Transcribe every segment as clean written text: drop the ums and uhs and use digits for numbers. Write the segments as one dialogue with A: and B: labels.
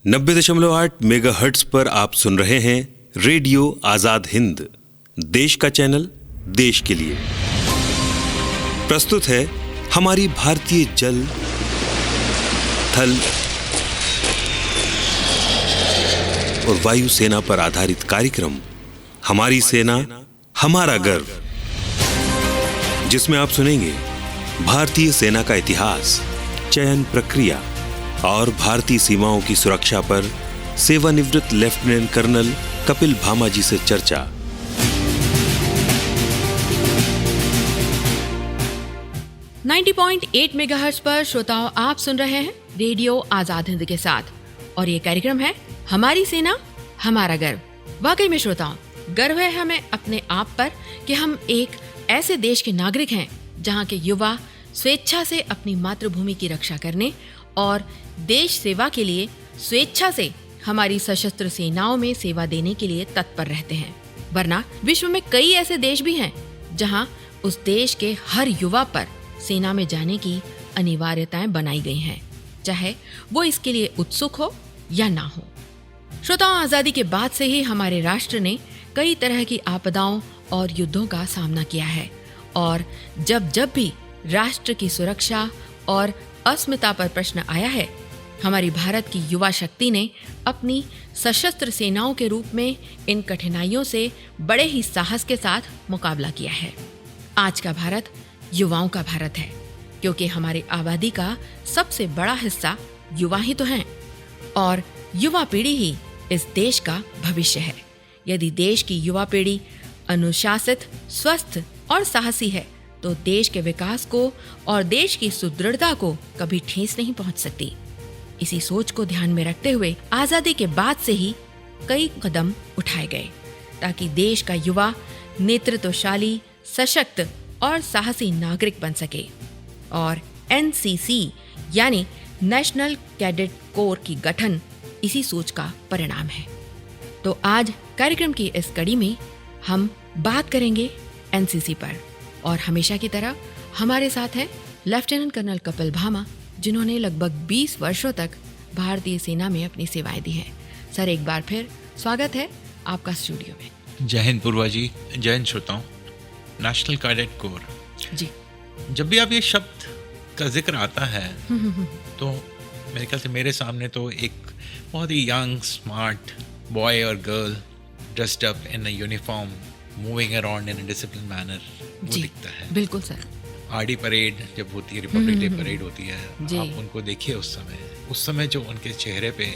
A: 90.8 megahertz पर आप सुन रहे हैं रेडियो आजाद हिंद, देश का चैनल देश के लिए। प्रस्तुत है हमारी भारतीय जल, थल और वायु सेना पर आधारित कार्यक्रम हमारी सेना हमारा गर्व, जिसमें आप सुनेंगे भारतीय सेना का इतिहास, चयन प्रक्रिया और भारतीय सीमाओं की सुरक्षा पर सेवानिवृत्त लेफ्टिनेंट कर्नल कपिल भामा जी से चर्चा।
B: .8 मेगाहर्ट्ज पर श्रोताओं आप सुन रहे हैं रेडियो आजाद हिंद के साथ, और ये कार्यक्रम है हमारी सेना हमारा गर्व। वाकई में श्रोताओं, गर्व है हमें अपने आप पर कि हम एक ऐसे देश के नागरिक हैं जहां के युवा स्वेच्छा से अपनी मातृभूमि की रक्षा करने और देश सेवा के लिए स्वेच्छा से हमारी सशस्त्र सेनाओं में सेवा देने के लिए तत्पर रहते हैं। वरना विश्व में कई ऐसे देश भी हैं जहां उस देश के हर युवा पर सेना में जाने की अनिवार्यताएं बनाई गई हैं, चाहे वो इसके लिए उत्सुक हो या ना हो। श्रोताओं, आजादी के बाद से ही हमारे राष्ट्र ने कई तरह की आपदाओं और युद्धों का सामना किया है, और जब भी राष्ट्र की सुरक्षा और अस्मिता पर प्रश्न आया है, हमारी भारत की युवा शक्ति ने अपनी सशस्त्र सेनाओं के रूप में इन कठिनाइयों से बड़े ही साहस के साथ मुकाबला किया है। आज का भारत युवाओं का भारत है, क्योंकि हमारी आबादी का सबसे बड़ा हिस्सा युवा ही तो हैं, और युवा पीढ़ी ही इस देश का भविष्य है। यदि देश की युवा पीढ़ी अनुशासित, स्वस्थ और साहसी है तो देश के विकास को और देश की सुदृढ़ता को कभी ठेस नहीं पहुंच सकती। इसी सोच को ध्यान में रखते हुए आजादी के बाद से ही कई कदम उठाए गए, ताकि देश का युवा नेतृत्वशाली, सशक्त और साहसी नागरिक बन सके। और एनसीसी यानी नेशनल कैडेट कोर की गठन इसी सोच का परिणाम है। तो आज कार्यक्रम की इस कड़ी में हम बात करेंगे एनसीसी पर, और हमेशा की तरह हमारे साथ हैं लेफ्टिनेंट कर्नल कपिल भामा, जिन्होंने लगभग 20 वर्षों तक भारतीय सेना में अपनी सेवाएं दी हैं। सर, एक बार फिर स्वागत है आपका स्टूडियो में।
C: जय हिंद पूर्वा जी, जय हिंद श्रोताओं। नेशनल कैडेट कोर
B: जी, जब
C: भी आप ये शब्द का जिक्र आता है तो मेरे ख्याल से मेरे सामने तो एक बहुत ही यंग स्मार्ट बॉय और girl dressed up in a uniform moving around in a discipline manner वो दिखता है।
B: बिल्कुल सर।
C: आरडी परेड जब होती है, रिपब्लिक डे परेड होती है, आप उनको देखिए, उस समय जो उनके चेहरे पे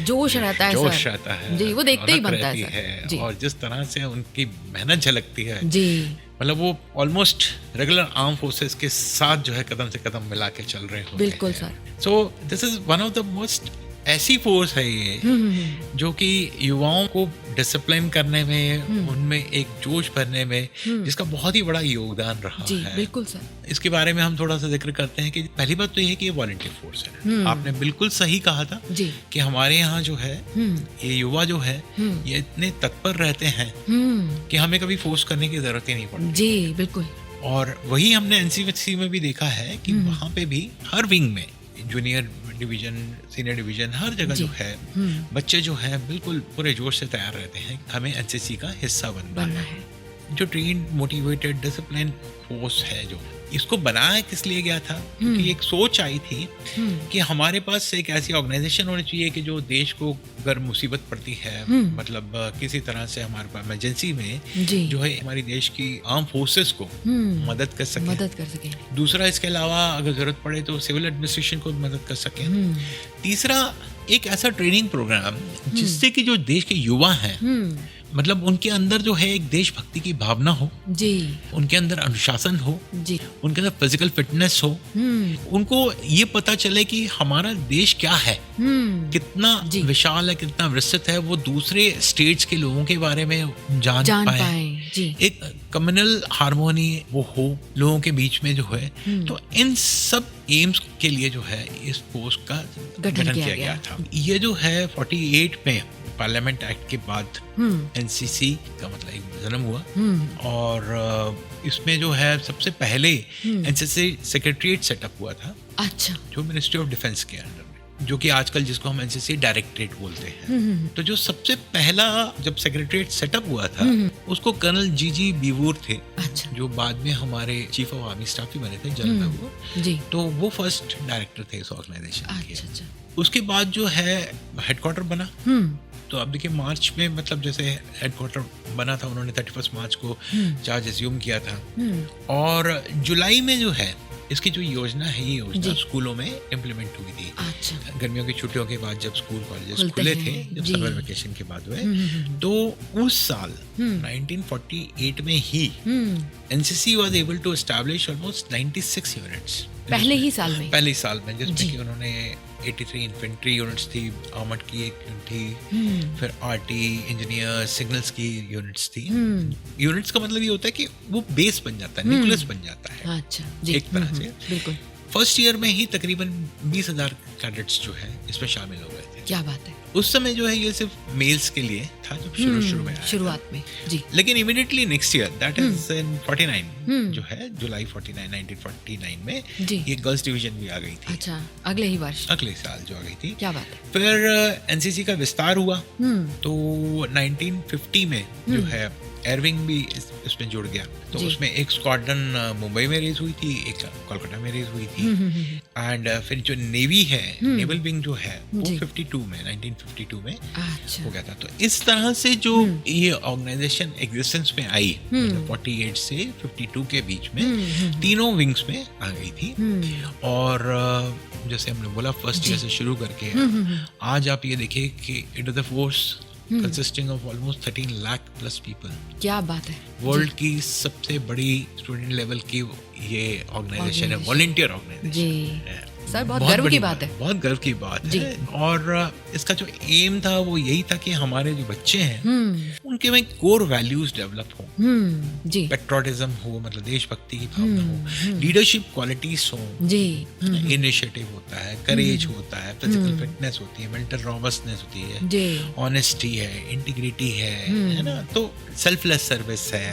B: जोश रहता है,
C: जोश आता है
B: जी, वो देखते ही बनता है
C: जी। और जिस तरह से उनकी मेहनत झलकती है
B: जी,
C: मतलब वो ऑलमोस्ट रेगुलर आर्म फोर्सेस के साथ जो है कदम से कदम मिला के चल रहे होते
B: बिल्कुल
C: हैं।
B: Sir.
C: So this is one of the most ऐसी फोर्स है ये जो कि युवाओं को डिसिप्लिन करने में, उनमें एक जोश भरने में, जिसका बहुत ही बड़ा योगदान रहा
B: जी,
C: है।
B: बिल्कुल सर।
C: इसके बारे में हम थोड़ा सा जिक्र करते हैं कि पहली बात तो ये है कि ये वॉलंटियर फोर्स है। आपने बिल्कुल सही कहा था
B: जी,
C: कि हमारे यहाँ जो है ये युवा जो है ये इतने तत्पर रहते हैं कि हमें कभी फोर्स करने की जरूरत ही नहीं पड़ती
B: जी, बिल्कुल।
C: और वही हमने एनसीसी में भी देखा है कि वहाँ पे भी हर विंग में, जूनियर डिवीजन, सीनियर डिवीजन, हर जगह जो है बच्चे जो है बिल्कुल पूरे जोश से तैयार रहते हैं हमें एनसीसी का हिस्सा बनना है। जो ट्रेन, मोटिवेटेड, डिसिप्लिन फोर्स है, जो इसको बनाया किस लिए गया था, क्योंकि एक सोच आई थी कि हमारे पास एक ऐसी ऑर्गेनाइजेशन होनी चाहिए कि जो देश को अगर मुसीबत पड़ती है, मतलब किसी तरह से हमारे पास इमरजेंसी में जो है हमारी देश की आर्म फोर्सेस को मदद कर सके। दूसरा, इसके अलावा अगर जरूरत पड़े तो सिविल एडमिनिस्ट्रेशन को मदद कर सके। तीसरा, एक ऐसा ट्रेनिंग प्रोग्राम जिससे कि जो देश के युवा हैं मतलब उनके अंदर जो है एक देशभक्ति की भावना हो जी, उनके अंदर अनुशासन हो जी, उनके अंदर फिजिकल फिटनेस हो, उनको ये पता चले कि हमारा देश क्या है, कितना विशाल है, कितना विस्तृत है, वो दूसरे स्टेट्स के लोगों के बारे में जान पाए जी। एक कम्युनल हार्मोनी वो हो लोगों के बीच में जो है। तो इन सब एम्स के लिए जो है इस फोर्स का गठन किया गया था। ये जो है 48 में पार्लियामेंट एक्ट के बाद एनसीसी का मतलब एक जन्म हुआ, और इसमें जो है सबसे पहले एनसीसी सेक्रेटरीट सेटअप हुआ था।
B: अच्छा।
C: जो मिनिस्ट्री ऑफ डिफेंस के अंडर में। जो कि आजकल जिसको हम एनसीसी डायरेक्टरेट बोलते हैं। तो जो सबसे पहला जब सेक्रेटरीट सेटअप हुआ था उसको कर्नल जी बीवूर थे।
B: अच्छा।
C: जो बाद में हमारे चीफ ऑफ आर्मी स्टाफ भी बने थे, जनरल बीवूर
B: जी।
C: तो वो फर्स्ट डायरेक्टर थे इस ऑर्गेनाइजेशन के।
B: अच्छा।
C: उसके बाद जो है हेडक्वार्टर बना। तो अब देखिए मार्च में मतलब जैसे हेडक्वार्टर बना था, उन्होंने 31 मार्च को चार्ज एज्यूम किया था और जुलाई में जो है इसकी जो योजना है ये योजना स्कूलों में इम्प्लीमेंट हुई थी।
B: अच्छा।
C: गर्मियों की छुट्टियों के बाद जब स्कूल कॉलेजेस खुले थे, जब समर वेकेशन के बाद हुए, तो उस साल 1948 में ही NCC was able to establish almost 96 units.
B: पहले ही साल में
C: जिसमें कि उन्होंने 83 इन्फेंट्री यूनिट्स थी, आर्मर्ड की एक थी, फिर आरटी इंजीनियर सिग्नल्स की यूनिट्स थी। यूनिट्स का मतलब ये होता है कि वो बेस बन जाता है, न्यूक्लियस बन जाता है।
B: अच्छा जी।
C: एक तरह से
B: बिल्कुल।
C: फर्स्ट ईयर में ही तकरीबन 20,000 कैडेट्स जो है इसमें शामिल हो गए थे।
B: क्या बात है।
C: उस समय जो है ये सिर्फ मेल्स के लिए था जब शुरू में आया
B: शुरुआत में जी।
C: लेकिन immediately next year that is in 49 जो है जुलाई 1949 में ये गर्ल्स डिवीजन भी आ गई थी।
B: अच्छा, अगले ही वर्ष,
C: अगले साल जो आ गई थी।
B: क्या बात है।
C: फिर एनसीसी का विस्तार हुआ तो 1950 में जो है एयरविंग भी इसमें जुड़ गया। तो उसमें एक स्क्वाड्रन मुंबई में रेज हुई थी, एक कोलकाता में रेज हुई थी। एंड फिर जो नेवी है, नेवल विंग जो है वो 1952 में हो गया था। तो इस तरह से जो ये ऑर्गेनाइजेशन एग्जिस्टेंस में आई 48 से 52 के बीच में तीनों विंग्स में आ गई थी। और जैसे हमने बोला फर्स्ट ईयर से शुरू करके आज आप ये देखिए कि it is the force consisting of almost 13 lakh plus people।
B: क्या बात है।
C: वर्ल्ड की सबसे बड़ी स्टूडेंट लेवल की ये ऑर्गेनाइजेशन है, वॉलंटियर ऑर्गेनाइजेशन।
B: सर बहुत गर्व की बात है।
C: बहुत गर्व की बात है। और इसका जो एम था वो यही था कि हमारे जो बच्चे हैं उनके में कोर वैल्यूज डेवलप हो, पेट्रोटिज्म हो, मतलब देशभक्ति की भावना हो, लीडरशिप क्वालिटीज हो, इनिशिएटिव होता है, करेज होता है, फिजिकल फिटनेस होती है, मेंटल रॉबस्टनेस होती है, ऑनेस्टी है, इंटीग्रिटी है ना, तो सेल्फलेस सर्विस है।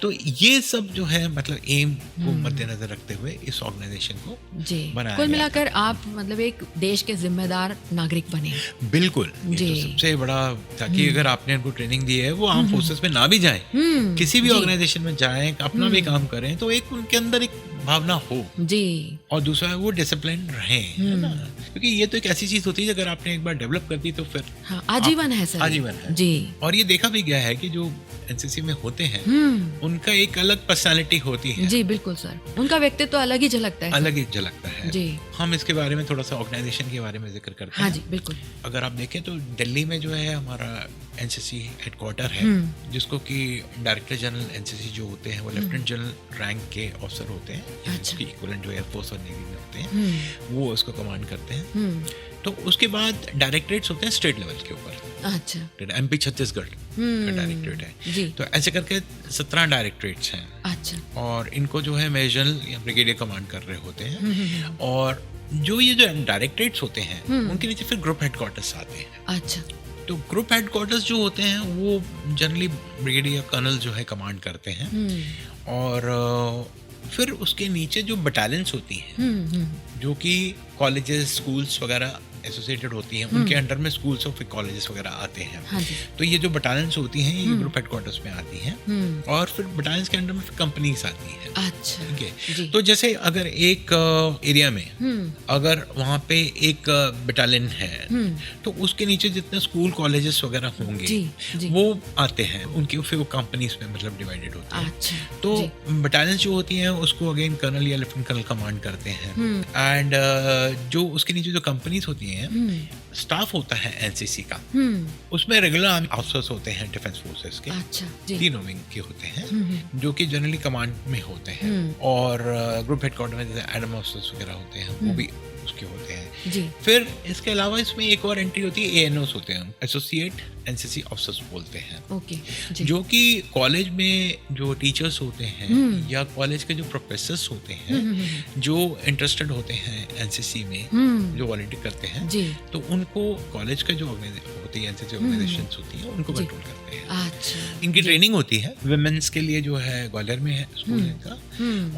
C: तो ये सब जो है मतलब एम को मद्देनजर रखते हुए इस ऑर्गेनाइजेशन को बनाया।
B: कुल मिलाकर आप मतलब एक देश के जिम्मेदार नागरिक बने।
C: बिल्कुल, ये तो सबसे बड़ा, ताकि अगर आपने उनको ट्रेनिंग दी है वो आर्म फोर्सेस में ना भी जाएं, किसी भी ऑर्गेनाइजेशन में जाएं, अपना भी काम करें, तो एक उनके अंदर एक भावना हो जी, और दूसरा है वो डिसिप्लिन रहे, है ना, क्योंकि ये तो एक ऐसी चीज होती है अगर आपने एक बार डेवलप कर दी तो फिर
B: आजीवन है सर,
C: आजीवन है जी। और ये देखा भी गया है कि जो एनसीसी में होते हैं उनका एक अलग पर्सनालिटी होती है।
B: जी बिल्कुल सर, उनका व्यक्तित्व अलग ही झलकता है,
C: अलग ही झलकता है जी। हम इसके बारे में थोड़ा सा ऑर्गेनाइजेशन के बारे में जिक्र करते हैं।
B: हाँ जी बिल्कुल।
C: अगर आप देखें तो दिल्ली में जो है हमारा एनसीसी हेडक्वार्टर है, जिसको कि डायरेक्टर जनरल एनसीसी जो होते हैं वो लेफ्टिनेंट जनरल रैंक के ऑफिसर होते हैं, जिसके इक्विवेलेंट जो एयरफोर्स और नेवी में होते हैं, वो उसको कमांड करते हैं। तो उसके बाद डायरेक्टरेट्स होते हैं स्टेट लेवल के ऊपर। अच्छा, एमपी छत्तीसगढ़ का डायरेक्टरेट है जी। तो ऐसे करके 17 डायरेक्टरेट्स हैं। अच्छा, और इनको जो है मेजर जनरल या ब्रिगेडियर कमांड कर रहे होते हैं। और जो ये जो डायरेक्टरेट्स होते हैं उनके नीचे फिर ग्रुप हेडक्वार्टर्स आते हैं। अच्छा, तो ग्रुप हेडक्वार्टर्स जो होते हैं वो जनरली ब्रिगेडियर कर्नल जो है कमांड करते हैं। और फिर उसके नीचे जो बटालियंस होती हैं जो कि कॉलेजेस स्कूल्स वगैरह एसोसिएटेड होती हैं, उनके अंडर में स्कूल्स और फिर कॉलेजेस वगैरह आते हैं। हाँ, तो ये जो बटालियंस होती हैं ये ग्रुप हेडक्वार्टर्स में आती हैं। और फिर बटालियंस के अंडर में फिर कंपनीज आती हैं। अच्छा, ठीक है। तो जैसे अगर एक एरिया में अगर वहाँ पे एक बटालियन है तो उसके नीचे जितने स्कूल कॉलेजेस वगैरह होंगे वो आते हैं, उनके फिर वो कंपनीज में मतलब डिवाइडेड होते हैं। अच्छा, तो बटालियन जो होती हैं उसको अगेन कर्नल या लेफ्टिनेंट कर्नल कमांड करते हैं। एंड जो उसके नीचे जो कंपनीज होती हैं, स्टाफ होता है एनसीसी का, उसमें रेगुलर आर्मी ऑफिसर्स होते हैं डिफेंस फोर्सेस के। अच्छा, तीनों विंग के होते हैं जो कि जनरली कमांड में होते हैं। और ग्रुप हेडक्वार्टर में जैसे एडम ऑफिसर्स वगैरह होते हैं वो भी उसके होते हैं जी। फिर इसके अलावा इसमें एक और एंट्री होती है, एएनओस होते हैं, एसोसिएट एनसीसी ऑफिसर्स बोलते हैं। ओके जी। जो कि कॉलेज में जो टीचर्स होते हैं या कॉलेज के जो प्रोफेसर्स होते हैं जो इंटरेस्टेड होते हैं एनसीसी में, जो वॉलंटियर करते हैं जी, तो उनको कॉलेज का जो होती है, एनसीसी ऑर्गेनाइजेशंस होती हैं, उनको कंट्रोल करते हैं।
B: अच्छा,
C: इनकी ट्रेनिंग होती है विमेंस के लिए, जो है ग्वालियर में है स्कूल इनका,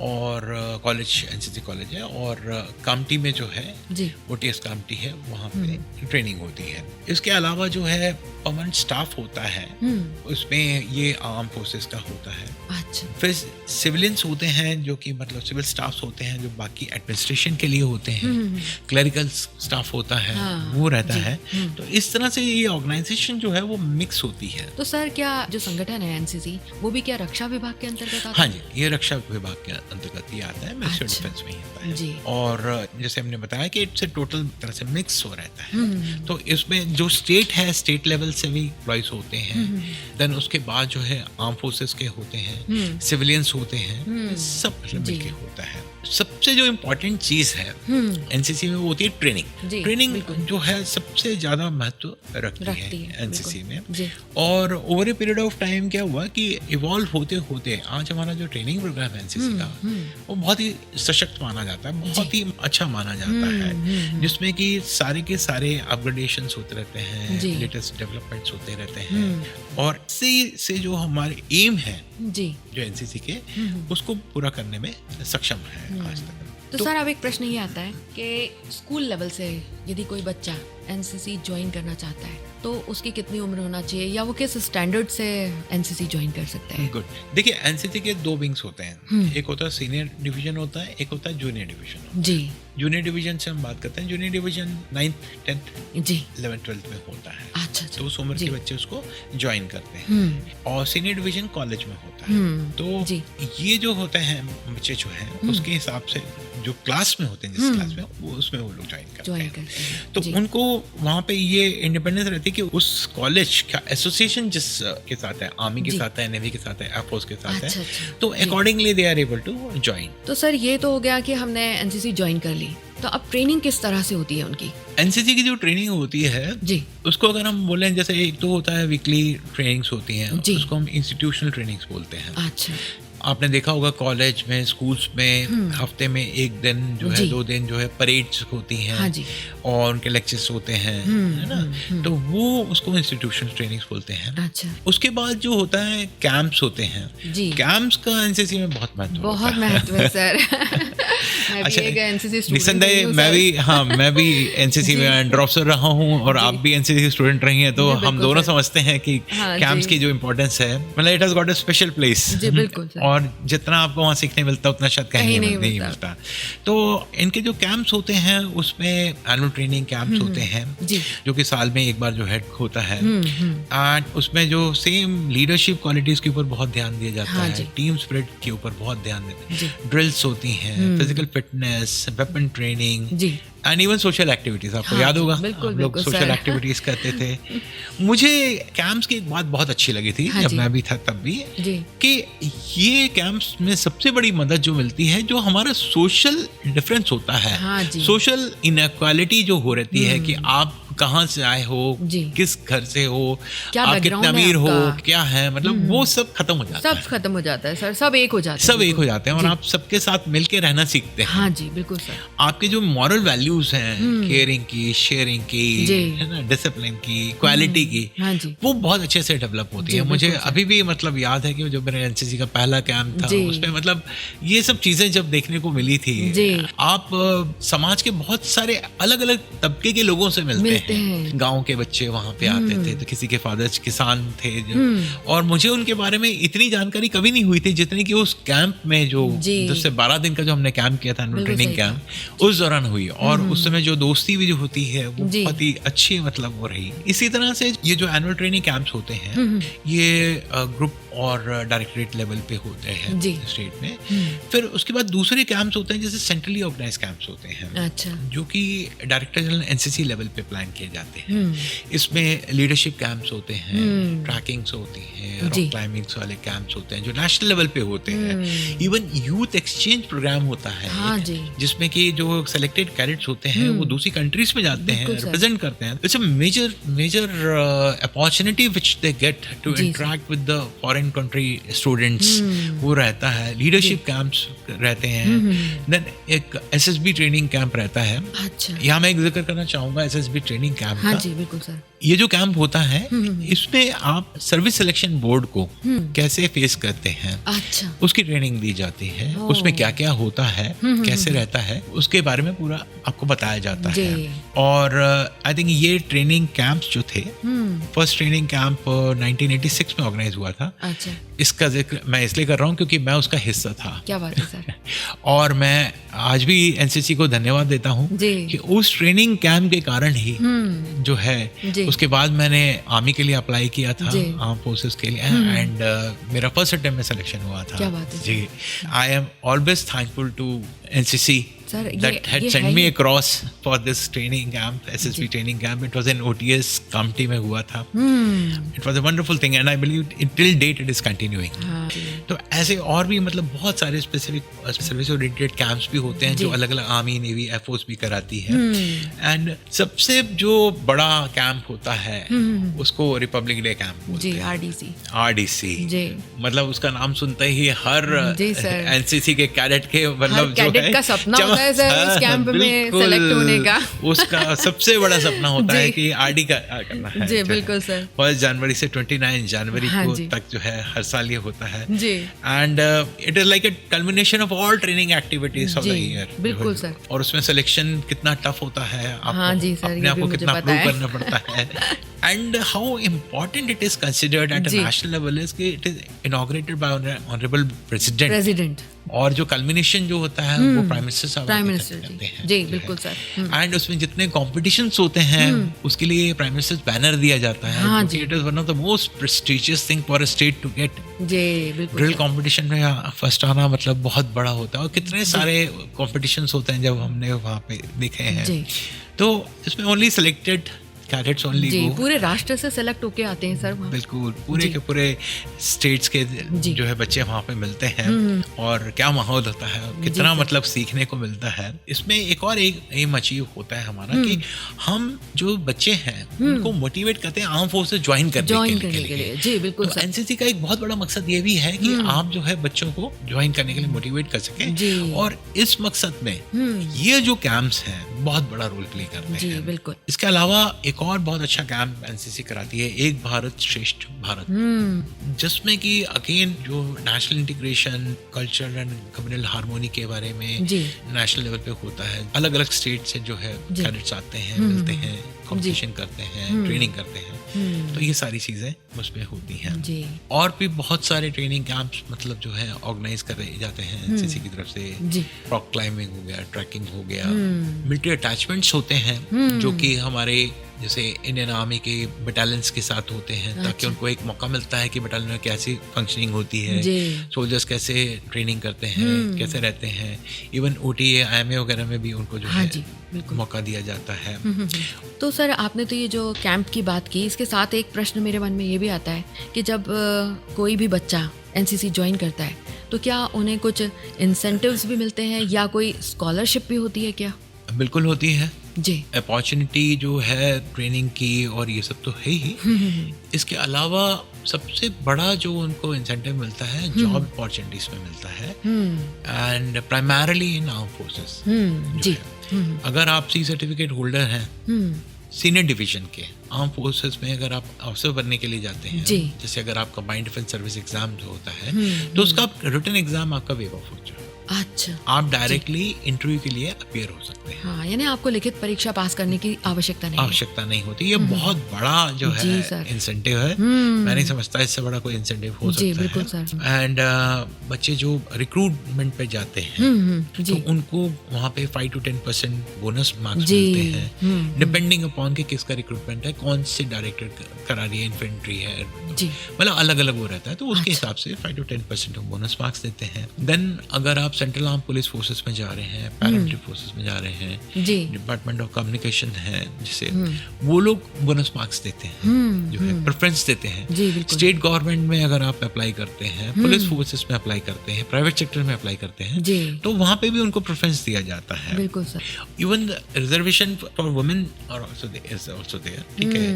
C: और कॉलेज एनसीसी कॉलेज है, और कामटी में जो है ओटीएस कामटी है, वहाँ पे ट्रेनिंग होती है। इसके अलावा जो है परमानेंट स्टाफ होता है, उसमें ये आर्म फोर्सेस का होता है।
B: अच्छा। फिर
C: सिविलियंस होते हैं जो कि मतलब सिविल स्टाफ होते हैं जो बाकी एडमिनिस्ट्रेशन के लिए होते हैं, क्लरिकल स्टाफ होता है, वो रहता है। तो इस तरह से ये ऑर्गेनाइजेशन जो है वो मिक्स होती है।
B: तो सर क्या जो संगठन है एनसीसी वो भी क्या रक्षा विभाग के अंतर्गत आता है?
C: हाँ जी, ये रक्षा विभाग के अंतर्गत ही आता है, मिनिस्ट्री ऑफ डिफेंस में ही आता है जी। और जैसे हमने बताया कि इससे टोटल तरह से मिक्स हो रहता है। तो इसमें जो स्टेट है, स्टेट लेवल से भी एम्प्लॉइज होते हैं, देन उसके बाद जो है आर्म फोर्सेस के होते हैं, सिविलियंस होते हैं, सब मिलके होता है। सबसे जो इम्पोर्टेंट चीज है एनसीसी में वो होती है ट्रेनिंग। ट्रेनिंग जो है सबसे ज्यादा महत्व रखती है एनसीसी में। और over a period of time क्या हुआ कि इवॉल्व होते होते आज हमारा जो ट्रेनिंग प्रोग्राम है एनसीसी का वो बहुत ही सशक्त माना जाता है, बहुत ही अच्छा माना जाता है, जिसमें कि सारे के सारे अपग्रेडेशंस होते रहते हैं, लेटेस्ट डेवलपमेंट्स होते रहते हैं, और से जो हमारे एम है जो एनसीसी के उसको पूरा करने में सक्षम है आज तक।
B: तो सर अब एक प्रश्न ये आता है कि स्कूल लेवल से यदि कोई बच्चा एनसीसी ज्वाइन करना चाहता है तो उसकी कितनी उम्र होना चाहिए, या वो किस स्टैंडर्ड से एनसीसी ज्वाइन कर सकता है?
C: गुड। देखिए एनसीसी के दो विंग्स होते हैं, एक होता है सीनियर डिवीजन होता है, एक होता है जूनियर डिवीजन जी। जूनियर डिवीजन से हम बात करते हैं, जूनियर डिवीजन 9th 10th जी 11th 12th में होता है। अच्छा। तो उस उम्र के बच्चे उसको ज्वाइन करते हैं, और सीनियर डिवीजन कॉलेज में होता है। तो ये जो होते हैं बच्चे जो है उसके हिसाब से जो क्लास में होते हैं, जिस क्लास में वो उसमें वो लोग ज्वाइन करते हैं। तो उनको वहाँ पे ये इंडिपेंडेंस रहती है कि उस कॉलेज का एसोसिएशन जिस के साथ है, आर्मी के साथ है, नेवी के साथ है, एयरफोर्स के साथ है, तो accordingly they are able to join.
B: तो सर ये तो हो गया कि हमने एनसीसी ज्वाइन कर ली, तो अब ट्रेनिंग किस तरह से होती है उनकी?
C: एनसीसी की जो ट्रेनिंग होती है जी, उसको अगर हम बोलें, जैसे एक तो होता है वीकली ट्रेनिंग्स होती हैं, उसको हम इंस्टीट्यूशनल ट्रेनिंग्स बोलते हैं। अच्छा। आपने देखा होगा कॉलेज में, स्कूल्स में हफ्ते में एक दिन जो है, 2 दिन जो है परेड्स होती हैं। हाँ जी। और उनके लेक्चर्स होते हैं, है ना, तो वो उसको इंस्टीट्यूशनल ट्रेनिंग्स बोलते हैं। अच्छा। उसके बाद जो होता है कैंप्स होते हैं जी। कैंप्स का एनसीसी में बहुत महत्व
B: है सर।
C: अच्छा, निसंदेह मैं भी एनसीसी में अंडर ऑफिसर रहा हूँ और आप भी एनसीसी स्टूडेंट रही हैं, तो हम दोनों समझते हैं कि कैंप्स की जो इम्पोर्टेंस है, मतलब it has got a special place. और जितना आपको वहाँ सीखने मिलता है उतना शायद कहीं नहीं मिलता। तो इनके जो कैंप्स होते हैं उसमें एनुअल ट्रेनिंग कैंप्स होते हैं जो कि साल में एक बार जो हेड होता है, एंड उसमें जो सेम लीडरशिप क्वालिटीज के ऊपर बहुत ध्यान दिया जाता है, टीम स्पिरिट के ऊपर बहुत ध्यान देते हैं, ड्रिल्स होती हैं, physical fitness, weapon training, and even social activities. आपको याद होगा हम लोग सोशल एक्टिविटीज करते थे। मुझे कैंप्स की एक बात बहुत अच्छी लगी थी जब मैं भी था तब भी, कि ये कैंप्स में सबसे बड़ी मदद जो मिलती है, जो हमारा सोशल डिफरेंस होता है, सोशल इनइक्वालिटी जो हो रहती है कि आप कहाँ से आए हो, किस घर से हो, आप कितने अमीर हो, क्या है, मतलब वो सब खत्म हो जाता है।
B: सब खत्म हो जाता है सर, सब एक हो जाते हैं,
C: सब एक हो जाते हैं, और आप सबके साथ मिलके रहना सीखते हैं।
B: हाँ जी, बिल्कुल सर।
C: आपके जो मॉरल वैल्यूज हैं, केयरिंग की, शेयरिंग की, है ना, डिसिप्लिन की, क्वालिटी की, वो बहुत अच्छे से डेवलप होती है। मुझे अभी भी मतलब याद है कि जो मेरे एनसीसी का पहला कैंप था, उसमें मतलब ये सब चीजें जब देखने को मिली थी। आप समाज के बहुत सारे अलग अलग तबके के लोगों से मिलते हैं। गांव के बच्चे वहां पे आते थे, तो किसी के फादर किसान थे और मुझे उनके बारे में इतनी जानकारी कभी नहीं हुई थी जितनी कि उस कैंप में जो 10 से 12 दिन का जो हमने कैंप किया था, ट्रेनिंग कैंप, उस दौरान हुई। और उस समय जो दोस्ती भी जो होती है वो बहुत ही अच्छी मतलब वो रही। इसी तरह से ये जो एनुअल ट्रेनिंग कैंप्स होते हैं ये ग्रुप और डायरेक्टरेट लेवल पे होते हैं स्टेट में। फिर उसके बाद दूसरे कैंप्स होते हैं जैसे सेंट्रली ऑर्गेनाइज कैंप्स होते हैं। अच्छा। जो कि डायरेक्टर जनरल एनसीसी लेवल पे प्लान किए जाते हैं। इसमें लीडरशिप कैंप्स होते हैं, ट्रैकिंग्स होती हैं, रॉक क्लाइंबिंग्स वाले कैंप्स होते हैं जो नेशनल लेवल पे होते हैं। इवन यूथ एक्सचेंज प्रोग्राम होता है जिसमें कि जो सेलेक्टेड कैडेट्स होते हैं वो दूसरी कंट्रीज में जाते हैं, रिप्रेजेंट करते हैं। It's a major opportunity which they get to interact with the foreign country students, वो रहता है। लीडरशिप कैंप्स रहते हैं। देन एक एसएसबी ट्रेनिंग कैंप रहता है। अच्छा। यहाँ मैं एक जिक्र करना चाहूंगा एसएसबी ट्रेनिंग ट्रेनिंग कैंप
B: हाँ
C: का।
B: जी बिल्कुल सर।
C: ये जो कैंप होता है इसमें आप सर्विस सिलेक्शन बोर्ड को कैसे फेस करते हैं,
B: अच्छा,
C: उसकी ट्रेनिंग दी जाती है। उसमें क्या क्या होता है, कैसे रहता है, उसके बारे में पूरा आपको बताया जाता है। और आई थिंक ये ट्रेनिंग कैंप्स जो थे, फर्स्ट ट्रेनिंग कैंप 1986 में ऑर्गेनाइज हुआ था।
B: अच्छा,
C: इसका जिक्र मैं इसलिए कर रहा हूँ क्योंकि मैं उसका हिस्सा था।
B: क्या बात है सर।
C: और मैं आज भी एनसीसी को धन्यवाद देता हूँ कि उस ट्रेनिंग कैंप के कारण ही जो है, उसके बाद मैंने आर्मी के लिए अप्लाई किया था, आर्म फोर्सेस के लिए, एंड मेरा फर्स्ट अटेम्प्ट में सिलेक्शन हुआ था।
B: क्या बात है
C: जी, I am always thankful to NCC
B: Sir,
C: that had sent me across for this training camp, SSB training camp. It was in OTS Kamti में हुआ था. It was a wonderful thing and I believe till date it is continuing. तो ऐसे और भी मतलब बहुत सारे स्पेसिफिक सर्विस ओरिएंटेड कैंप्स भी होते हैं जो अलग अलग आर्मी, नेवी, एयरफोर्स भी कराती है। एंड सबसे जो बड़ा कैंप होता है उसको रिपब्लिक डे कैंप बोलते हैं, RDC। मतलब उसका नाम सुनते ही हर एनसीसी के कैडेट के मतलब जो है
B: का सपना होता है सर उस कैंप में सेलेक्ट होने का।
C: उसका सबसे बड़ा सपना होता है कि आरडी का करना है।
B: जी बिल्कुल सर।
C: 1 जनवरी से 29 जनवरी को तक जो है हर साल ये होता है।
B: जी।
C: And it is like a culmination of all training activities of the year.
B: बिल्कुल सर।
C: और उसमें सिलेक्शन कितना टफ होता है, अपने आप को कितना प्रूव करना पड़ता है। And how important it is considered at a national level is कि it is inaugurated by honorable president. और जो कल्मिनेशन जो होता है वो प्राइम मिनिस्टर साहब करते हैं।
B: जी बिल्कुल सर।
C: एंड उसमें जितने कॉम्पिटिशंस होते हैं उसके लिए प्राइम मिनिस्टर बैनर दिया जाता है।
B: हाँ जी।
C: It is one of the most prestigious thing for a state to get.
B: जी बिल्कुल।
C: ड्रिल कंपटीशन में फर्स्ट आना मतलब बहुत बड़ा होता है और कितने सारे कॉम्पिटिशंस होते हैं जब हमने वहाँ पे देखे हैं। तो इसमें ओनली सिलेक्टेड कैडेट्स ओनली
B: जी, पूरे राष्ट्र से सेलेक्ट होके आते हैं सर वहाँ।
C: बिल्कुल, पूरे के पूरे स्टेट्स के जो है बच्चे वहाँ पे मिलते हैं और क्या माहौल होता है, कितना मतलब सीखने को मिलता है। इसमें एक और एम अचीव होता है हमारा कि हम जो बच्चे हैं उनको मोटिवेट करते हैं आर्म फोर्सेस ज्वाइन करने के लिए। जी बिल्कुल। तो एनसीसी का एक बहुत बड़ा मकसद ये भी है कि आप जो है बच्चों को ज्वाइन करने के लिए मोटिवेट कर सकें और इस मकसद में ये जो कैंप्स हैं बहुत बड़ा रोल प्ले करते हैं। बिल्कुल। इसके अलावा एक और बहुत अच्छा कैंप एनसीसी कराती है, एक भारत श्रेष्ठ भारत, जिसमें कि अगेन जो national integration, culture and communal harmony के बारे में नेशनल लेवल पे होता है। अलग अलग स्टेट से जो है कैडेट्स आते हैं, मिलते हैं, कॉम्पिटिशन करते हैं, ट्रेनिंग करते हैं। तो ये सारी चीजें उसमें होती हैं। और भी बहुत सारे ट्रेनिंग कैंप्स मतलब जो है ऑर्गेनाइज करे जाते हैं एनसीसी की तरफ से। रॉक क्लाइंबिंग हो गया, ट्रैकिंग हो गया, मिलिट्री अटैचमेंट्स होते हैं जो कि हमारे जैसे इंडियन आर्मी के बटालियंस के साथ होते हैं ताकि उनको एक मौका मिलता है कि बटालियन में कैसी फंक्शनिंग होती है, सोल्जर्स कैसे ट्रेनिंग करते हैं, कैसे रहते हैं। इवन OTA, IMA वगैरह में भी उनको जो है मौका दिया जाता है।
B: तो सर आपने तो ये जो कैंप की बात की, इसके साथ एक प्रश्न मेरे मन में ये भी आता है कि जब कोई भी बच्चा एनसीसी ज्वाइन करता है तो क्या उन्हें कुछ इंसेंटिव्स भी मिलते हैं या कोई स्कॉलरशिप भी होती है क्या?
C: बिल्कुल होती है
B: जी।
C: अपॉर्चुनिटी जो है ट्रेनिंग की और ये सब तो है ही। इसके अलावा सबसे बड़ा जो उनको इंसेंटिव मिलता है जॉब अपॉर्चुनिटीज में मिलता है and primarily in arm forces. जी। अगर आप C सर्टिफिकेट होल्डर हैं सीनियर डिवीजन के आर्म फोर्सेस में, अगर आप अफसर बनने के लिए जाते हैं, जैसे अगर आपका कंबाइंड डिफेंस सर्विस एग्जाम जो होता है तो उसका रिटन एग्जाम आपका वेव ऑफ हो जाएगा।
B: अच्छा।
C: आप डायरेक्टली इंटरव्यू के लिए अपीयर हो सकते हैं।
B: हाँ, यानी आपको लिखित परीक्षा पास करने की आवश्यकता नहीं होती। ये बहुत बड़ा जो है इंसेंटिव है। मैं नहीं समझता इससे बड़ा कोई इंसेंटिव हो सकता है। बिल्कुल सर। एंड बच्चे जो रिक्रूटमेंट पे जाते हैं तो उनको वहाँ पे 5 to 10% बोनस मार्क्स मिलते हैं डिपेंडिंग अपॉन कि किसका रिक्रूटमेंट है, कौन से डायरेक्टर करा रही है, इन्फेंट्री है, मतलब अलग अलग वो रहता है। तो उसके हिसाब से 5 to 10% बोनस मार्क्स देते हैं। देन अगर आप सेंट्रल आर्म पुलिस फोर्सेस में जा रहे हैं, पैरामिलिट्री फोर्सेस में जा रहे हैं, डिपार्टमेंट ऑफ कम्युनिकेशन है जिसे वो लोग बोनस मार्क्स देते हैं, जो है प्रेफरेंस देते हैं। स्टेट गवर्नमेंट में अगर आप अप्लाई करते हैं, पुलिस फोर्सेस में अप्लाई करते हैं, प्राइवेट सेक्टर में अप्लाई करते हैं तो वहाँ पे भी उनको प्रेफरेंस दिया जाता है। बिल्कुल sir. Even reservation for women और आल्सो देयर, ठीक है,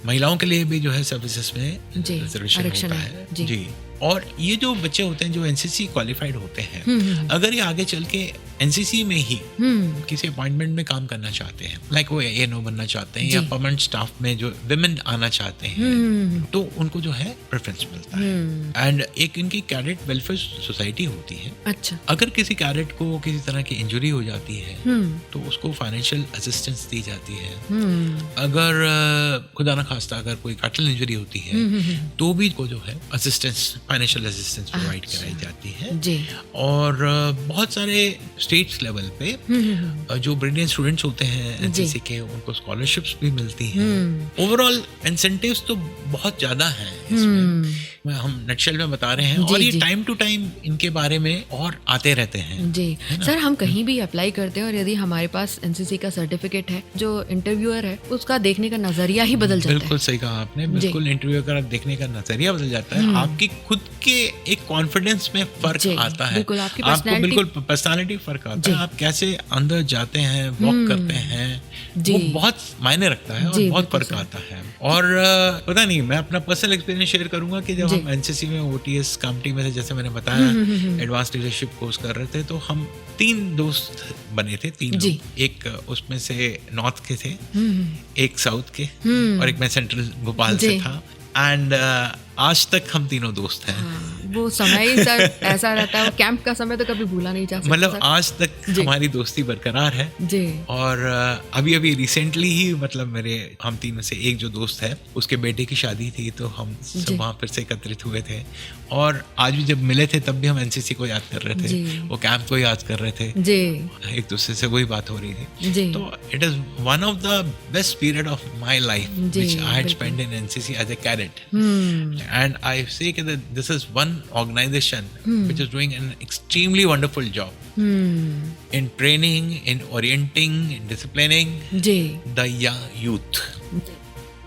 B: महिलाओं के लिए भी जो है सर्विसेज में रिजर्वेशन होता है। जी। और ये जो बच्चे होते हैं जो एनसीसी क्वालिफाइड होते हैं, अगर ये आगे चल के
C: एनसीसी में ही किसी अपॉइंटमेंट में काम करना चाहते हैं, लाइक वो एएनओ बनना चाहते हैं या परमानेंट स्टाफ में जो विमेन आना चाहते हैं, तो उनको जो है प्रेफरेंस मिलता है। एंड एक इनकी कैडेट वेलफेयर सोसाइटी होती है।
B: अच्छा।
C: अगर किसी कैडेट को किसी तरह की इंजरी हो जाती है तो उसको फाइनेंशियल असिस्टेंस दी जाती है। अगर खुदा न खास्ता अगर कोई कैटल इंजरी होती है तो भी को जो है असिस्टेंस, फाइनेंशियल असिस्टेंस प्रोवाइड कराई जाती है
B: जी।
C: और बहुत सारे स्टेट्स लेवल पे जो ब्रिलियंट स्टूडेंट्स होते हैं एनसीसी के, उनको स्कॉलरशिप्स भी मिलती हैं। ओवरऑल इंसेंटिव्स तो बहुत ज्यादा हैं इसमें, हम नटशेल में बता रहे हैं। और ये टाइम टू टाइम इनके बारे में और आते रहते हैं
B: जी। सर, हम कहीं भी अप्लाई करते हैं और यदि हमारे पास एनसीसी का सर्टिफिकेट है, जो इंटरव्यूअर है उसका देखने का नजरिया ही बदल जाता है।
C: बिल्कुल सही कहा आपने, बिल्कुल इंटरव्यू का देखने का नजरिया बदल जाता है। आपकी खुद के एक कॉन्फिडेंस में फर्क आता है, आपको बिल्कुल पर्सनालिटी फर्क आता है। आप कैसे अंदर जाते हैं, वॉक करते हैं, वो बहुत मायने रखता है और बहुत फर्क आता है। और पता नहीं, मैं अपना पर्सनल एक्सपीरियंस शेयर करूंगा कि जब हम एनसीसी में ओटीएस कमेटी में थे, जैसे मैंने बताया एडवांस लीडरशिप कोर्स कर रहे थे, तो हम 3 दोस्त बने थे, 3 लोग। एक उसमें से नॉर्थ के थे, एक साउथ के और एक मैं सेंट्रल भोपाल से था। एंड आज तक हम तीनों दोस्त हैं।
B: वो समय ही सर ऐसा रहता है, वो कैंप का समय तो कभी भूला नहीं जा सकता।
C: मतलब आज तक हमारी दोस्ती बरकरार है जी। और अभी रिसेंटली ही मतलब हम तीनों से एक जो दोस्त है उसके बेटे की शादी थी, तो हम सब वहाँ फिर से एकत्रित हुए थे। और आज भी जब मिले थे तब भी हम एनसीसी को याद कर रहे थे, वो कैंप को याद कर रहे थे जी। एक दूसरे से वही बात हो रही थी जी। तो it is one of the best period of my life which I had spent in NCC as a cadet. And I say that this is one organization which is doing an extremely wonderful job in training, in orienting, in disciplining the young youth.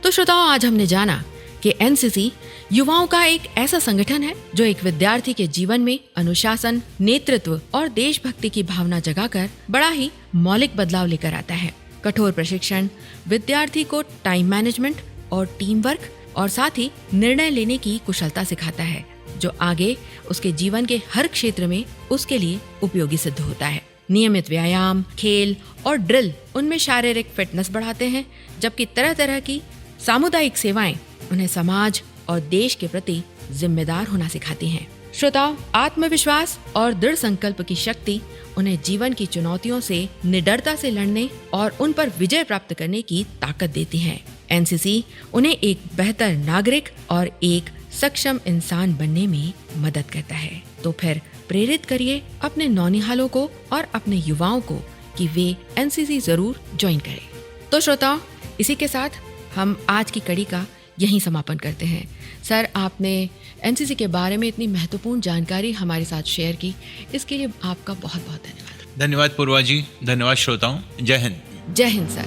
B: तो श्रोताओं, आज हमने जाना कि NCC युवाओं का एक ऐसा संगठन है जो एक विद्यार्थी के जीवन में अनुशासन, नेतृत्व और देशभक्ति की भावना जगाकर बड़ा ही मौलिक बदलाव लेकर आता है। कठोर प्रशिक्षण विद्यार्थी को टाइम मैनेजमेंट और टीम वर्क और साथ ही निर्णय लेने की कुशलता सिखाता है, जो आगे उसके जीवन के हर क्षेत्र में उसके लिए उपयोगी सिद्ध होता है। नियमित व्यायाम, खेल और ड्रिल उनमें शारीरिक फिटनेस बढ़ाते हैं, जबकि तरह तरह की सामुदायिक सेवाएं उन्हें समाज और देश के प्रति जिम्मेदार होना सिखाती हैं। श्रोताओं, आत्मविश्वास और दृढ़ संकल्प की शक्ति उन्हें जीवन की चुनौतियों से निडरता से लड़ने और उन पर विजय प्राप्त करने की ताकत देती है। एनसीसी उन्हें एक बेहतर नागरिक और एक सक्षम इंसान बनने में मदद करता है। तो फिर प्रेरित करिए अपने नौनिहालों को और अपने युवाओं को कि वे एनसीसी जरूर ज्वाइन करें। तो श्रोताओ, इसी के साथ हम आज की कड़ी का यहीं समापन करते हैं। सर, आपने एनसीसी के बारे में इतनी महत्वपूर्ण जानकारी हमारे साथ शेयर की, इसके लिए आपका बहुत बहुत धन्यवाद।
C: धन्यवाद पूर्वा जी, धन्यवाद श्रोताओं। जय हिंद।
B: जय हिंद सर।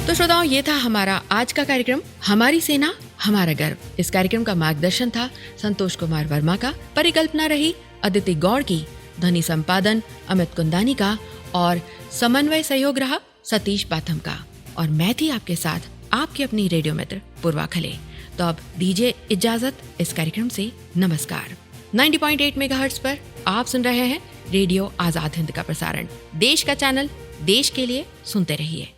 B: तो श्रोताओं, ये था हमारा आज का कार्यक्रम हमारी सेना हमारा गर्व। इस कार्यक्रम का मार्गदर्शन था संतोष कुमार वर्मा का, परिकल्पना रही अदिति गौड़ की, ध्वनि संपादन अमित कुंदानी का और समन्वय सहयोग रहा सतीश पाथम का। और मैं थी आपके साथ आपकी अपनी रेडियो मित्र पूर्वा खले। तो अब दीजिए इजाजत इस कार्यक्रम से। नमस्कार। 90.8 मेगाहर्ट्ज पर आप सुन रहे हैं रेडियो आजाद हिंद का प्रसारण। देश का चैनल, देश के लिए सुनते रहिए।